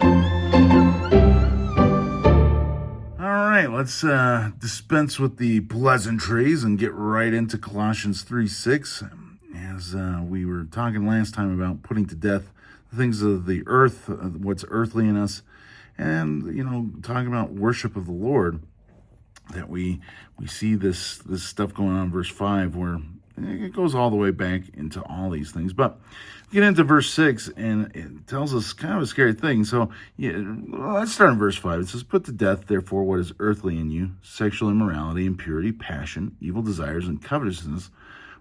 All right, let's dispense with the pleasantries and get right into Colossians 3:6. As we were talking last time about putting to death the things of the earth, what's earthly in us, and talking about worship of the Lord, that we see this stuff going on in verse 5, where it goes all the way back into all these things. But we get into verse 6, and it tells us kind of a scary thing. So let's start in verse 5. It says, "Put to death, therefore, what is earthly in you, sexual immorality, impurity, passion, evil desires, and covetousness,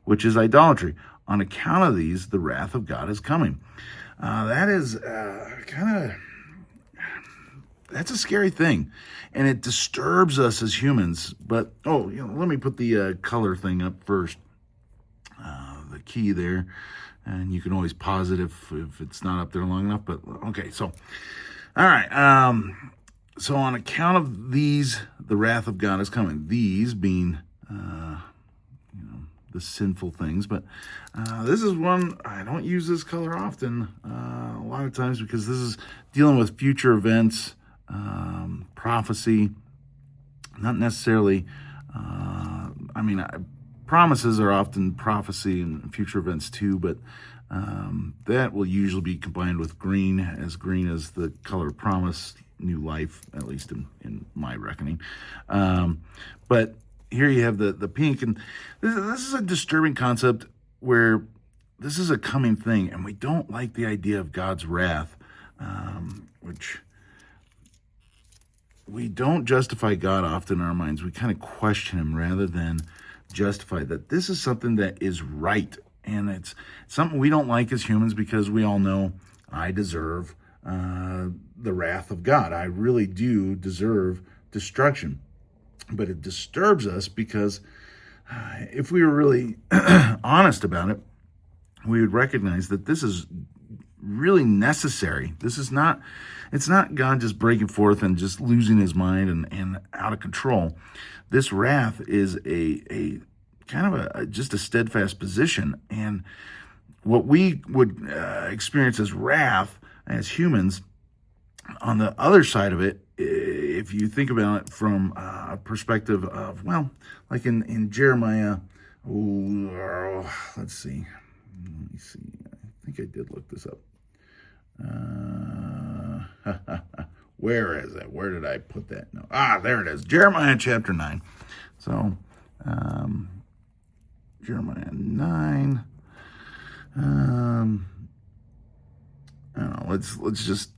which is idolatry. On account of these, the wrath of God is coming." That is that's a scary thing, and it disturbs us as humans. But let me put the color thing up first. The key there, and you can always pause it if it's not up there long enough. But okay, so all right. So on account of these, the wrath of God is coming. These being the sinful things. But this is one, I don't use this color often, a lot of times, because this is dealing with future events, prophecy, not necessarily, promises are often prophecy and future events too, but that will usually be combined with green as the color of promise, new life, at least in my reckoning. But here you have the pink, and this is a disturbing concept where this is a coming thing, and we don't like the idea of God's wrath, which we don't justify God often in our minds. We kind of question him rather than justify that this is something that is right, and it's something we don't like as humans, because we all know I deserve the wrath of God. I really do deserve destruction. But it disturbs us because if we were really honest about it, we would recognize that this is really necessary. It's not God just breaking forth and just losing his mind and out of control. This wrath is a kind of just a steadfast position. And what we would experience as wrath as humans, on the other side of it, if you think about it from a perspective of, like in Jeremiah, let's see. Let me see. I think I did look this up. Where is it? Where did I put that? No. There it is. Jeremiah chapter 9. So, Jeremiah 9. I don't know. Let's just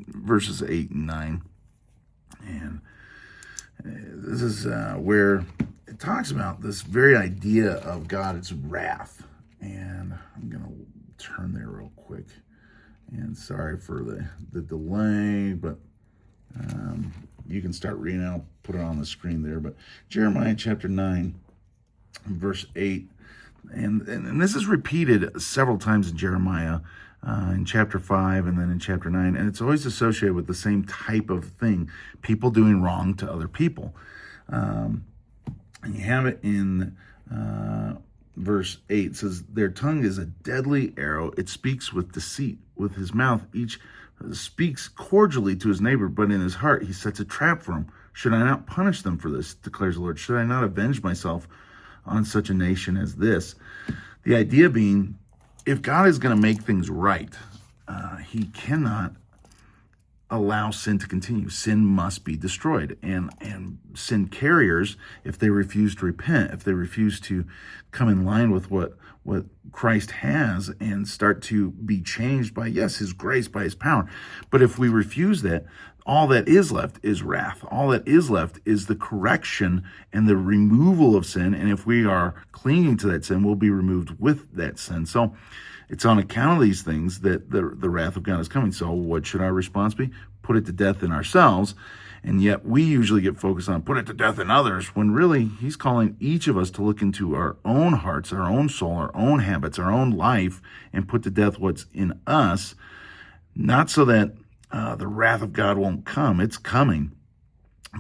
verses 8 and 9. And this is where it talks about this very idea of God's wrath. And I'm going to turn there real quick. And sorry for the delay, but you can start reading. I'll put it on the screen there. But Jeremiah chapter 9, verse 8. And this is repeated several times in Jeremiah, in chapter 5 and then in chapter 9. And it's always associated with the same type of thing, people doing wrong to other people. And you have it in verse 8. It says, "Their tongue is a deadly arrow. It speaks with deceit. With his mouth, each speaks cordially to his neighbor, but in his heart he sets a trap for him. Should I not punish them for this, declares the Lord? Should I not avenge myself on such a nation as this?" The idea being, if God is going to make things right, he cannot allow sin to continue. Sin must be destroyed. And sin carriers, if they refuse to repent, if they refuse to come in line with what Christ has and start to be changed by, yes, his grace, by his power. But if we refuse that, all that is left is wrath. All that is left is the correction and the removal of sin. And if we are clinging to that sin, we'll be removed with that sin. So it's on account of these things that the wrath of God is coming. So what should our response be? Put it to death in ourselves. And yet we usually get focused on put it to death in others, when really he's calling each of us to look into our own hearts, our own soul, our own habits, our own life, and put to death what's in us. Not so that the wrath of God won't come. It's coming.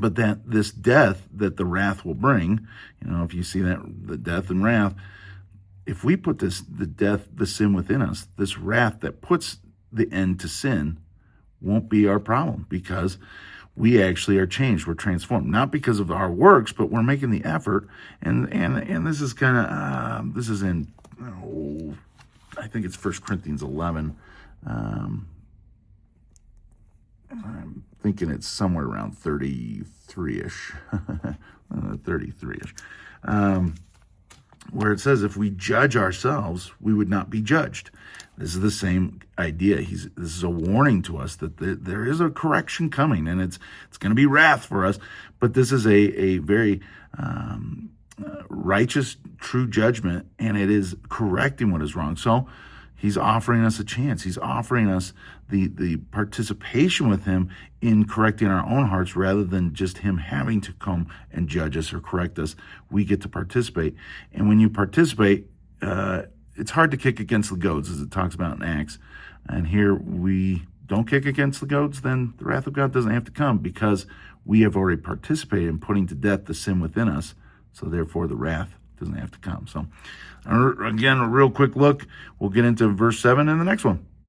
But that this death that the wrath will bring, if you see that, the death and wrath, if we put the sin within us, this wrath that puts the end to sin won't be our problem, because we actually are changed. We're transformed, not because of our works, but we're making the effort. And this is kind of this is in I think it's 1 Corinthians 11. I'm thinking it's somewhere around 33-ish, 33-ish, where it says, if we judge ourselves, we would not be judged. This is the same idea. This is a warning to us that there is a correction coming, and it's going to be wrath for us. But this is a very righteous, true judgment, and it is correcting what is wrong. So he's offering us a chance. He's offering us the participation with him in correcting our own hearts, rather than just him having to come and judge us or correct us. We get to participate. And when you participate, it's hard to kick against the goads, as it talks about in Acts. And here we don't kick against the goads, then the wrath of God doesn't have to come, because we have already participated in putting to death the sin within us. So therefore the wrath doesn't have to come. So again, a real quick look. We'll get into verse 7 in the next one.